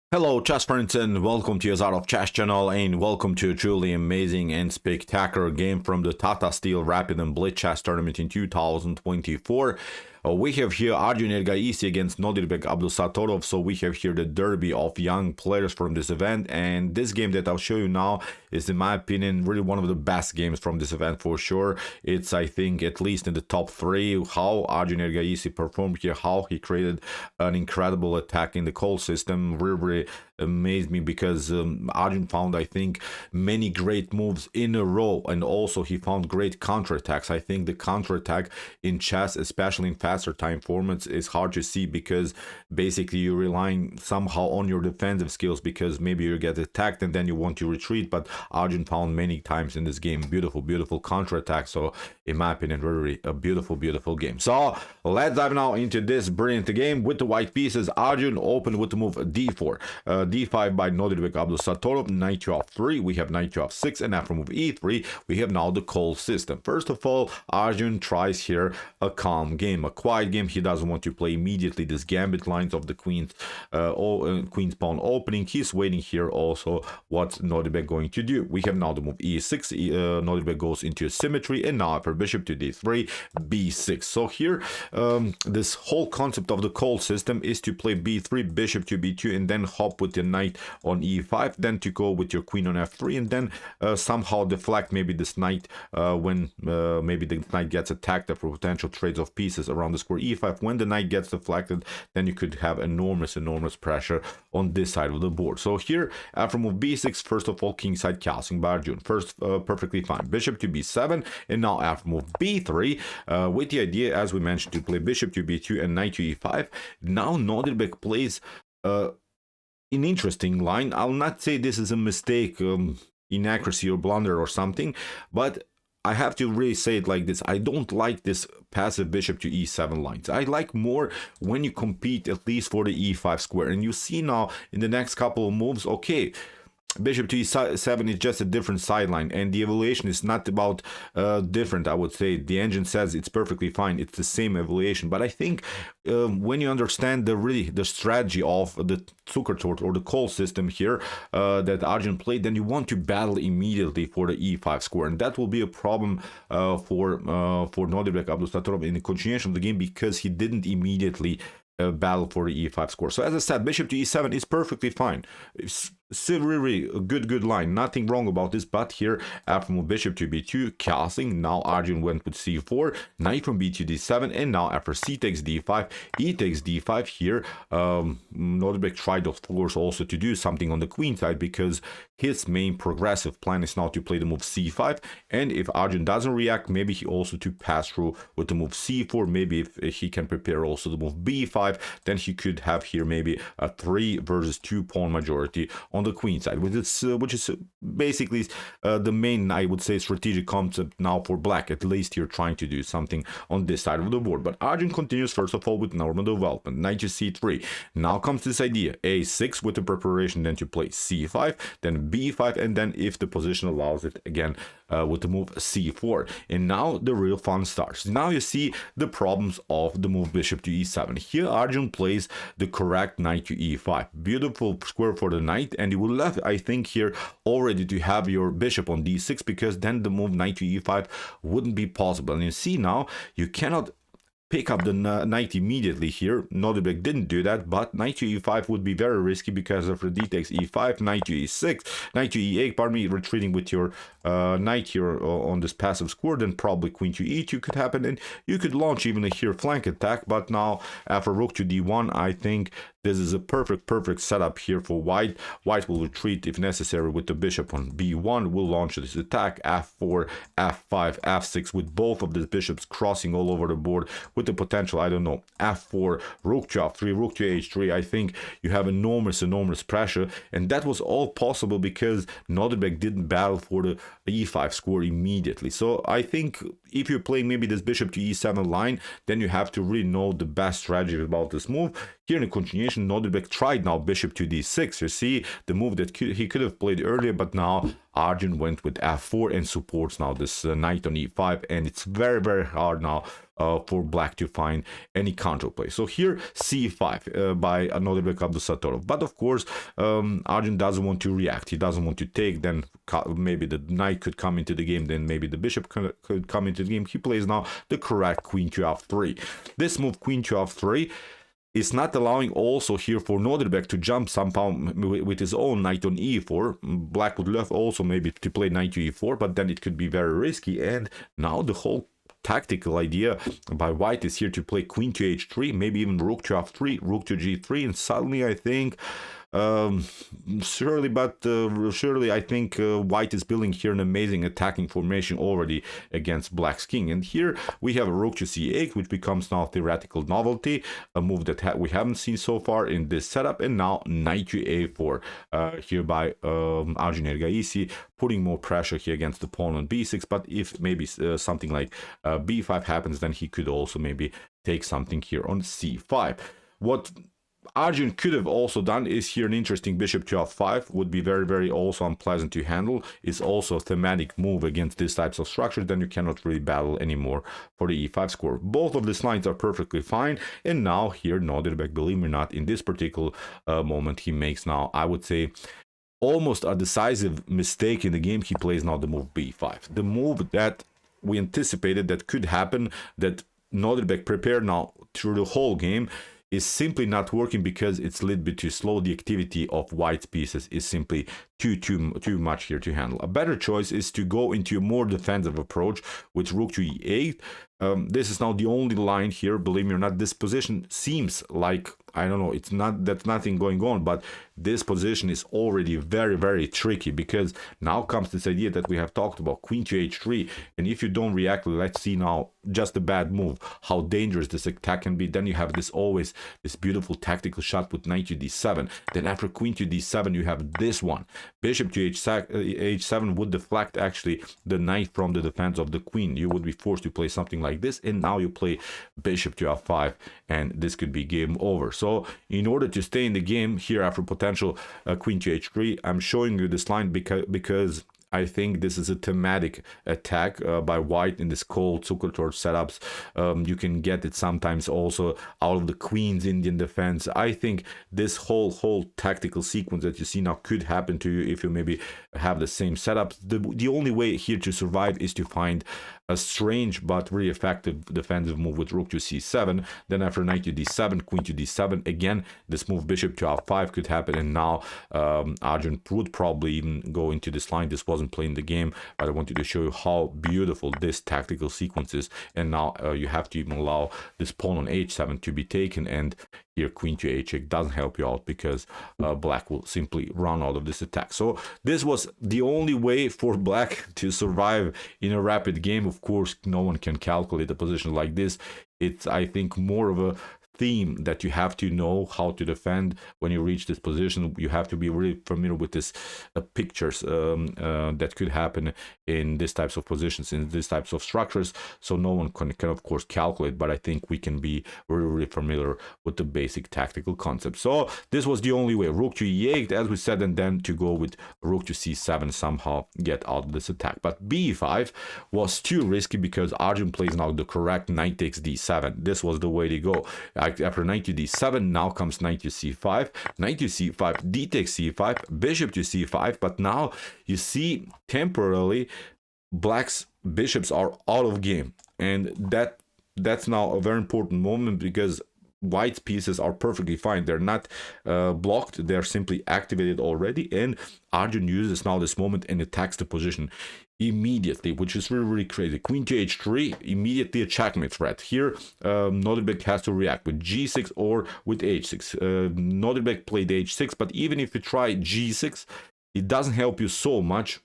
Hello chess friends and welcome to your Art of Chess channel and welcome to a truly amazing and spectacular game from the Tata Steel Rapid and Blitz chess tournament in 2024. We have here Arjun Erigaisi against Nodirbek Abdusattorov, so we have here the derby of young players from this event, and this game that I'll show you now is, in my opinion, really one of the best games from this event for sure. It's, I think, at least in the top three. How Arjun Erigaisi performed here, how he created an incredible attack in the Colle system, really amazed me because Arjun found, I think, many great moves in a row, and also he found great counterattacks. I think the counterattack in chess, especially in faster time formats, is hard to see because basically you're relying somehow on your defensive skills because maybe you get attacked and then you want to retreat, but Arjun found many times in this game beautiful counterattack. So in my opinion, really a beautiful game. So let's dive now into this brilliant game with the white pieces. Arjun opened with the move d4, d5 by Nodirbek Abdusattorov, knight to f3, we have knight to f6, and after move e3 we have now the Colle system. First of all, Arjun tries here a calm game, a quiet game. He doesn't want to play immediately this gambit lines of the queen's pawn opening. He's waiting here also what's Nodirbek going to do. We have now the move e6, Nodirbek goes into symmetry, and now after bishop to d3, b6. So here this whole concept of the Colle system is to play b3, bishop to b2, and then hop with the knight on e5, then to go with your queen on f3, and then somehow deflect maybe this knight when maybe the knight gets attacked after potential trades of pieces around the square e5. When the knight gets deflected, then you could have enormous pressure on this side of the board. So here after move b6, first of all, kingside castling by Arjun, first perfectly fine, bishop to b7, and now after move b3 with the idea, as we mentioned, to play bishop to b2 and knight to e5. Now Nodirbek plays an interesting line. I'll not say this is a mistake, inaccuracy or blunder or something, but I have to really say it like this. I don't like this passive bishop to e7 lines. I like more when you compete at least for the e5 square. And you see now in the next couple of moves, okay, bishop to e7 is just a different sideline, and the evaluation is not about different. I would say the engine says it's perfectly fine, it's the same evaluation. But I think when you understand the strategy of the Zuckertort or the Colle system here that Arjun played, then you want to battle immediately for the e5 square, and that will be a problem for Nodirbek Abdusattorov in the continuation of the game because he didn't immediately battle for the e5 square. So as I said, bishop to e7 is perfectly fine. It's really a good line, nothing wrong about this. But here after move bishop to b2, castling, now Arjun went with c4, knight from b2 d7, and now after c takes d5, e takes d5 here, Nodirbek tried of course also to do something on the queen side because his main progressive plan is now to play the move c5, and if Arjun doesn't react, maybe he also to pass through with the move c4. Maybe if he can prepare also the move b5, then he could have here maybe a 3 versus 2 pawn majority on the queen side, which is basically the main, I would say, strategic concept now for black. At least you're trying to do something on this side of the board. But Arjun continues first of all with normal development, knight to c3. Now comes this idea, a6 with the preparation, then to play c5, then b5, and then if the position allows it, again with the move c4. And now the real fun starts. Now you see the problems of the move bishop to e7. Here Arjun plays the correct knight to e5, beautiful square for the knight, and you will left, I think, here already to have your bishop on d6, because then the move knight to e5 wouldn't be possible. And you see now you cannot pick up the knight immediately here. Nodirbek didn't do that, but knight to e5 would be very risky because of the d takes e5, knight to e6, knight to e8, pardon me, retreating with your knight here on this passive square, then probably queen to e2 could happen, and you could launch even a here flank attack. But now after rook to d1, I think this is a perfect setup here for white. White will retreat if necessary with the bishop on b1, will launch this attack, f4, f5, f6, with both of the bishops crossing all over the board, with the potential, I don't know, f4, rook to f3, rook to h3. I think you have enormous pressure, and that was all possible because Nodirbek didn't battle for the e5 square immediately. So I think if you're playing maybe this bishop to e7 line, then you have to really know the best strategy about this move. Here in the continuation, Nodirbek tried now bishop to d6. You see the move that he could have played earlier, but now Arjun went with f4 and supports now this knight on e5, and it's very, very hard now for black to find any counterplay. So here c5 by Nodirbek Abdusattorov. But of course, Arjun doesn't want to react. He doesn't want to take. Then maybe the knight could come into the game. Then maybe the bishop could come into the game. He plays now the correct queen to f3. This move, queen to f3, is not allowing also here for Nodirbek to jump somehow with his own knight on e4. Black would love also maybe to play knight to e4, but then it could be very risky. And now the whole tactical idea by white is here to play queen to h3, maybe even rook to f3, rook to g3, and suddenly I think surely I think white is building here an amazing attacking formation already against black's king. And here we have a rook to c8, which becomes now theoretical novelty, a move that we haven't seen so far in this setup. And now knight to a4 here by Arjun Erigaisi, putting more pressure here against the pawn on b6. But if maybe something like b5 happens, then he could also maybe take something here on c5. What Arjun could have also done is here an interesting bishop to f5, would be very, very also unpleasant to handle. It's also a thematic move against these types of structures. Then you cannot really battle anymore for the e5 score. Both of these lines are perfectly fine. And now here Nodirbek, believe me or not, in this particular moment, he makes now, I would say, almost a decisive mistake in the game. He plays now the move b5. The move that we anticipated that could happen, that Nodirbek prepared now through the whole game, is simply not working because it's a little bit too slow. The activity of white's pieces is simply too much here to handle. A better choice is to go into a more defensive approach with rook to e8. This is now the only line here. Believe me or not, this position seems like, I don't know, it's not that nothing going on, but this position is already very, very tricky, because now comes this idea that we have talked about, queen to h3, and if you don't react, let's see now just a bad move, how dangerous this attack can be. Then you have this beautiful tactical shot with knight to d7. Then after queen to d7, you have this one, bishop to h7 would deflect actually the knight from the defense of the queen. You would be forced to play something like this, and now you play bishop to f5, and this could be game over. So in order to stay in the game here after potential queen to h3, I'm showing you this line because I think this is a thematic attack by white in this cold Zucker torch setups. You can get it sometimes also out of the queen's Indian defense. I think this whole tactical sequence that you see now could happen to you if you maybe have the same setup. The only way here to survive is to find a strange but very effective defensive move with rook to c7. Then after knight to d7, queen to d7, again this move bishop to f5 could happen. And now Arjun would probably even go into this line. This wasn't playing the game, but I wanted to show you how beautiful this tactical sequence is. And now you have to even allow this pawn on h7 to be taken, and here queen to h8 doesn't help you out because black will simply run out of this attack. So this was the only way for black to survive in a rapid game. Of course, no one can calculate a position like this. It's, I think, more of a theme that you have to know how to defend when you reach this position. You have to be really familiar with this pictures that could happen in these types of positions, in these types of structures. So no one can of course calculate, but I think we can be really familiar with the basic tactical concept. So this was the only way, rook to e8 as we said, and then to go with rook to c7, somehow get out of this attack. But b5 was too risky because Arjun plays now the correct knight takes d7. This was the way to go. After knight to d7, now comes knight to c5, knight to c5, d takes c5, bishop to c5. But now you see temporarily black's bishops are out of game, and that's now a very important moment because white's pieces are perfectly fine. They're not blocked, they're simply activated already, and Arjun uses now this moment and attacks the position immediately, which is really, really crazy. Queen to h3, immediately a checkmate threat. Here Nodirbek has to react with g6 or with h6. Nodirbek played h6, but even if you try g6, it doesn't help you so much.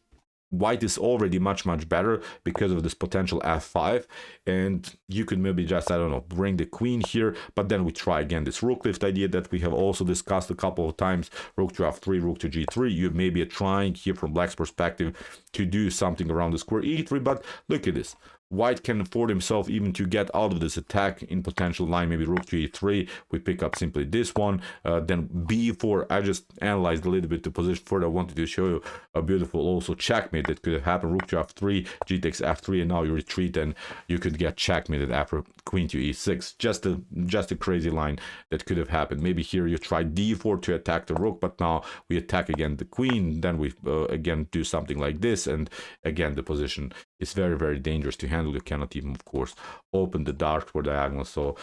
White is already much better because of this potential f5, and you could maybe just, I don't know, bring the queen here. But then we try again this rook lift idea that we have also discussed a couple of times, rook to f3, rook to g3. You maybe are trying here from black's perspective to do something around the square e3, but look at this. White can afford himself even to get out of this attack in potential line, maybe rook to e3. We pick up simply this one, then b4. I just analyzed a little bit the position further. I wanted to show you a beautiful also checkmate that could have happened. Rook to f3, g takes f3, and now you retreat and you could get checkmated after queen to e6. Just a crazy line that could have happened. Maybe here you try d4 to attack the rook, but now we attack again the queen. Then we again do something like this, and again the position is very, very dangerous to handle. You cannot even, of course, open the dark for diagonal. So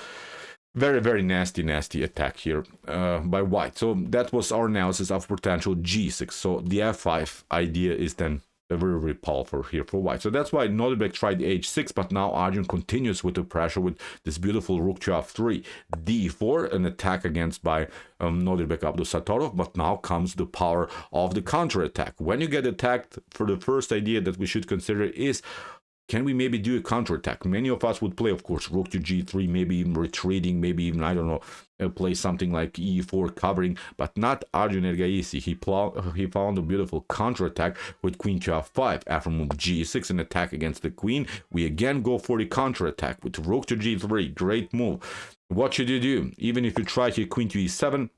very, very nasty attack here by white. So that was our analysis of potential g6. So the f5 idea is then very, very powerful here for white. So that's why Nodirbek tried h6, but now Arjun continues with the pressure with this beautiful rook to f3, d4, an attack against by Nodirbek Abdusattorov, but now comes the power of the counterattack. When you get attacked, for the first idea that we should consider is, can we maybe do a counterattack? Many of us would play, of course, rook to g3, maybe even retreating, maybe even, I don't know, play something like e4 covering, but not Arjun Erigaisi. He found a beautiful counterattack with queen to f5. After move g6, an attack against the queen, we again go for the counterattack with rook to g3. Great move. What should you do? Even if you try here queen to e7,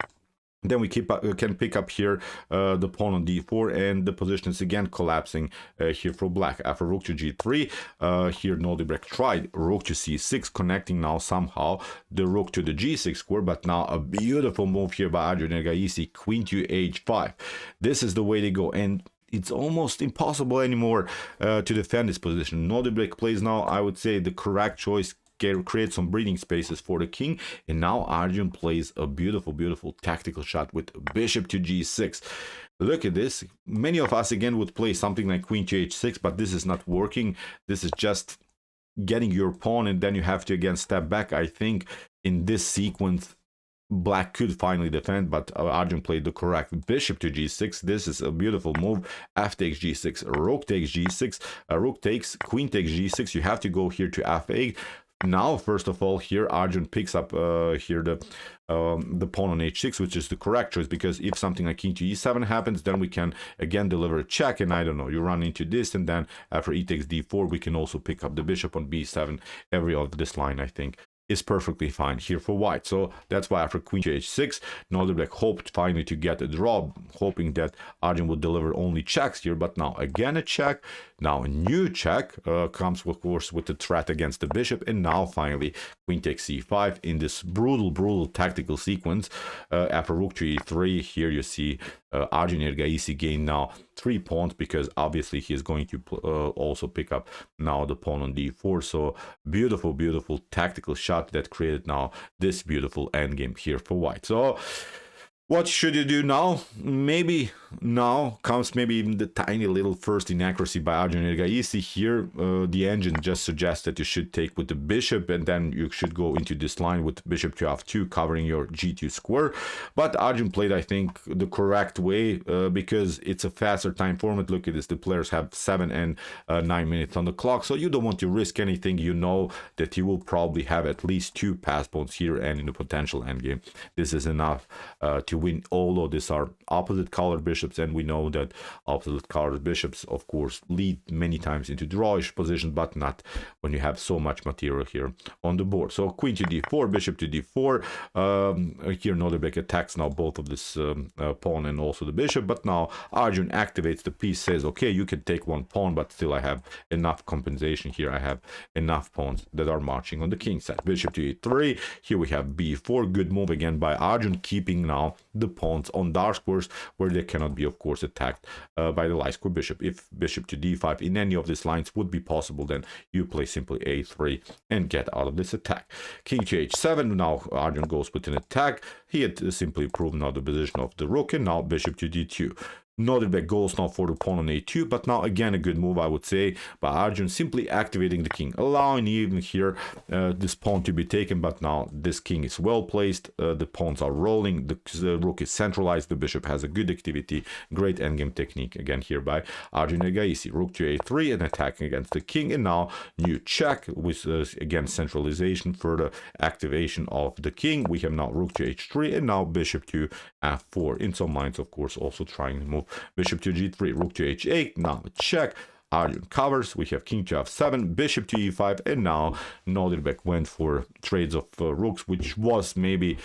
then we can pick up here the pawn on d4, and the position is again collapsing here for black. After rook to g3, here Nodirbek tried rook to c6, connecting now somehow the rook to the g6 square, but now a beautiful move here by Arjun Erigaisi, queen to h5. This is the way to go, and it's almost impossible anymore to defend this position. Nodirbek plays now, I would say, the correct choice, create some breathing spaces for the king, and now Arjun plays a beautiful tactical shot with bishop to g6. Look at this. Many of us again would play something like queen to h6, but this is not working. This is just getting your pawn, and then you have to again step back. I think in this sequence black could finally defend, but Arjun played the correct bishop to g6. This is a beautiful move. F takes g6, rook takes g6, rook takes, queen takes g6. You have to go here to f8. Now, first of all, here Arjun picks up here the pawn on h6, which is the correct choice, because if something like king to e7 happens, then we can again deliver a check, and I don't know, you run into this, and then after e takes d4, we can also pick up the bishop on b7. Every of this line, I think, is perfectly fine here for white. So that's why after queen to h6, Nodirbek hoped finally to get a draw, hoping that Arjun would deliver only checks here, but now again a check, now a new check comes, of course, with the threat against the bishop, and now finally queen takes c5 in this brutal tactical sequence. After rook to e3, here you see Arjun Erigaisi gain now 3 pawns, because obviously he is going to also pick up now the pawn on d4. So beautiful tactical shot that created now this beautiful endgame here for white. So what should you do now? Maybe now comes maybe even the tiny little first inaccuracy by Arjun Erigaisi. Here the engine just suggests that you should take with the bishop, and then you should go into this line with bishop to f2, covering your g2 square. But Arjun played, I think, the correct way, because it's a faster time format. Look at this, the players have 7 and 9 minutes on the clock, so you don't want to risk anything. You know that you will probably have at least 2 pass pawns here, and in a potential endgame this is enough to win, although these are opposite colored bishops, and we know that opposite colored bishops, of course, lead many times into drawish position, but not when you have so much material here on the board. So queen to d4, bishop to d4. Here Nodirbek attacks now both of this pawn and also the bishop, but now Arjun activates the piece, says, okay, you can take 1 pawn, but still I have enough compensation here. I have enough pawns that are marching on the king side. Bishop to e3. Here we have b4. Good move again by Arjun, keeping now the pawns on dark squares where they cannot be, of course, attacked by the light square bishop. If bishop to d5 in any of these lines would be possible, then you play simply a3 and get out of this attack. King to h7. Now Arjun goes with an attack. He had simply improved now the position of the rook, and now bishop to d2. Nodirbek goes now for the pawn on a2, but now again a good move, I would say, by Arjun, simply activating the king, allowing even here this pawn to be taken, but now this king is well placed, the pawns are rolling, the rook is centralized, the bishop has a good activity, great endgame technique again here by Arjun Erigaisi. Rook to a3, and attacking against the king, and now new check with again centralization, further activation of the king. We have now rook to h3, and now bishop to f4. In some lines, of course, also trying to move bishop to g3, rook to h8, now a check. Arjun covers. We have king to f7, bishop to e5, and now Nodirbek went for trades of rooks, which was maybe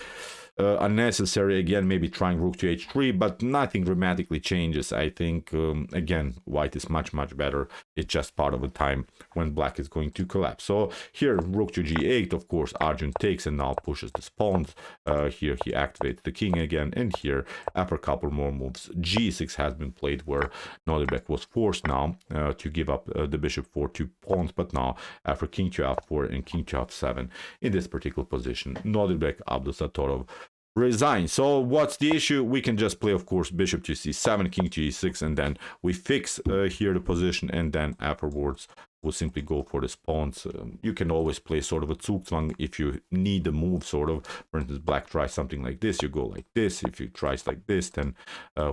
unnecessary. Again, maybe trying rook to h3, but nothing dramatically changes. I think, again, white is much better. It's just part of the time when black is going to collapse. So here, rook to g8, of course, Arjun takes and now pushes the pawns. Here he activates the king again, and here, after a couple more moves, g6 has been played, where Nodirbek was forced now to give up the bishop for 2 pawns, but now, after king to f4 and king to f7, in this particular position, Nodirbek Abdusattorov resign. So what's the issue? We can just play, of course, bishop to c7, king to e6, and then we fix here the position, and then afterwards we'll simply go for the pawns. You can always play sort of a Zugzwang if you need a move, sort of. For instance, black tries something like this, you go like this. If you tries like this, then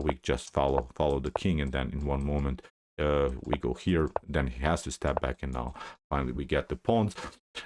we just follow the king, and then in one moment we go here, then he has to step back, and now finally we get the pawns.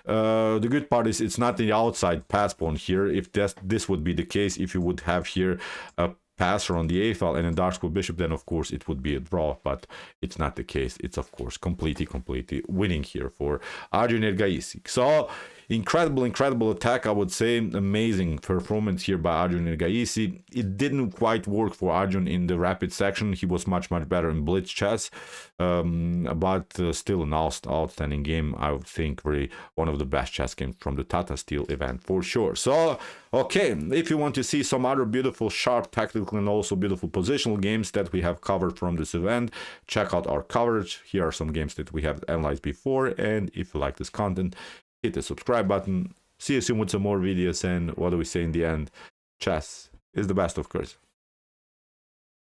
The good part is it's not the outside pass pawn here. If this would be the case, if you would have here a passer on the a file and a dark square bishop, then of course it would be a draw, but it's not the case. It's of course completely winning here for Arjun Erigaisi. So incredible attack, I would say. Amazing performance here by Arjun Erigaisi. It didn't quite work for Arjun in the rapid section. He was much better in blitz chess, but still an outstanding game. I would think really one of the best chess games from the Tata Steel event for sure. So okay, if you want to see some other beautiful, sharp, tactical, and also beautiful positional games that we have covered from this event, check out our coverage. Here are some games that we have analyzed before, and if you like this content, hit the subscribe button. See you soon with some more videos, and what do we say in the end? Chess is the best, of course.